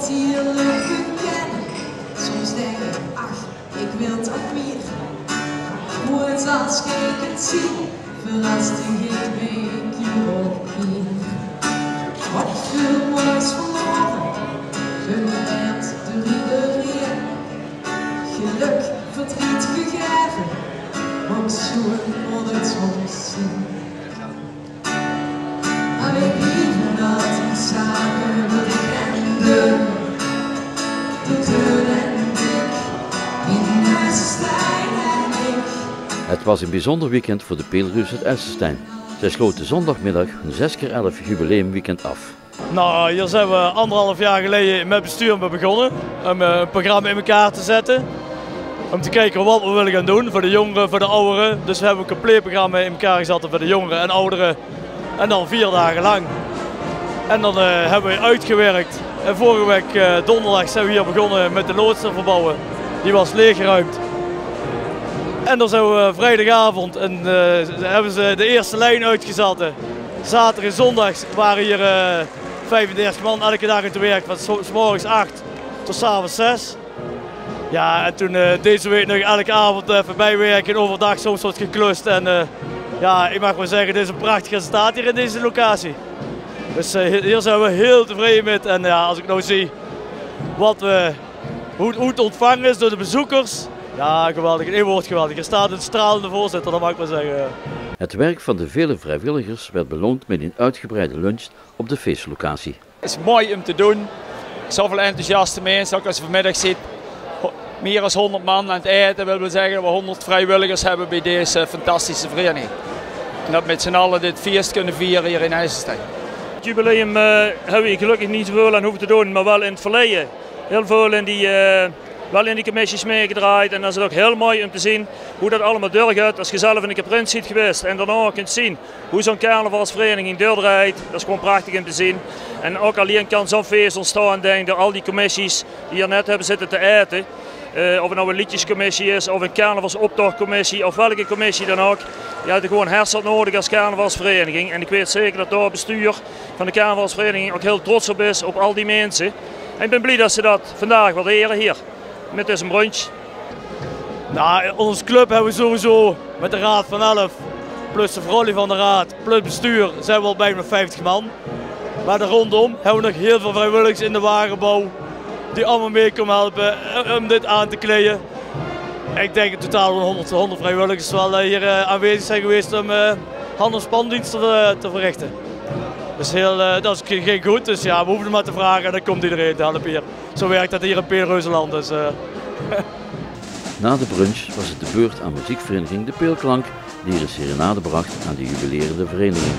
wordt hier lukken kennen. Soms denk ik, ach, ik wil toch meer. Hoe het als ik het zie, verrast ik geen weekje op hier. Wat veel moois verloren, gemerkt door iedereen. Geluk, verdriet, begeven, ook zo'n voor het soms zien. Maar ik lief dat die zaken bekenden, de kleur en dik, in IJsselstein en ik. Het was een bijzonder weekend voor de Peelruws uit IJsselstein. Zij sloten zondagmiddag hun 6x11 jubileumweekend af. Nou, hier zijn we 1,5 jaar geleden met bestuur mee begonnen. Om een programma in elkaar te zetten. Om te kijken wat we willen gaan doen voor de jongeren, voor de ouderen. Dus we hebben een compleet programma in elkaar gezet voor de jongeren en ouderen. En dan 4 dagen lang. En dan hebben we uitgewerkt. En vorige week donderdag zijn we hier begonnen met de loods te verbouwen. Die was leeggeruimd. En dan zijn we vrijdagavond en hebben ze de eerste lijn uitgezet. Zaterdag en zondag waren hier 35 man elke dag aan het werk, van 's morgens 8 tot 's avonds 6. Ja, en toen deze week nog elke avond even bijwerken en overdag soms wordt geklust. En ja, ik mag wel zeggen, dit is een prachtig resultaat hier in deze locatie. Dus hier zijn we heel tevreden met. En ja, als ik nou zie hoe het ontvangen is door de bezoekers. Ja, geweldig. In één woord geweldig. Er staat een stralende voorzitter, dat mag ik wel zeggen. Het werk van de vele vrijwilligers werd beloond met een uitgebreide lunch op de feestlocatie. Het is mooi om te doen. Zoveel enthousiaste mensen, ook als je vanmiddag ziet. Meer dan 100 man aan het eten, wil zeggen dat we 100 vrijwilligers hebben bij deze fantastische vereniging. En dat we met z'n allen dit feest kunnen vieren hier in IJsselstein. Het jubileum hebben we gelukkig niet zoveel aan hoeven te doen, maar wel in het verleden. Heel veel wel in die commissies meegedraaid en dan is het ook heel mooi om te zien hoe dat allemaal doorgaat. Als je zelf in de Prins ziet geweest en daarna kunt zien hoe zo'n carnavalsvereniging doordraait, dat is gewoon prachtig om te zien. En ook alleen kan zo'n feest ontstaan, denk ik, door al die commissies die hier net hebben zitten te eten. Of het nou een liedjescommissie is, of een carnavalsoptochtcommissie, of welke commissie dan ook. Je hebt gewoon hersteld nodig als carnavalsvereniging. En ik weet zeker dat daar het bestuur van de carnavalsvereniging ook heel trots op is, op al die mensen. En ik ben blij dat ze dat vandaag waarderen hier, met deze brunch. Nou, onze club hebben we sowieso met de raad van 11, plus de vrouwen van de raad, plus bestuur, zijn we al bijna 50 man. Maar daar rondom hebben we nog heel veel vrijwilligers in de wagenbouw. Die allemaal mee komen helpen om dit aan te kleden. Ik denk in totaal 100 vrijwilligers wel hier aanwezig zijn geweest om hand- en spandiensten te verrichten. Dus dat is geen goed, dus ja, we hoeven het maar te vragen en dan komt iedereen te helpen hier. Zo werkt dat hier in Peelreuzenland. Dus, Na de brunch was het de beurt aan muziekvereniging De Peelklank die een serenade bracht aan de jubilerende vereniging.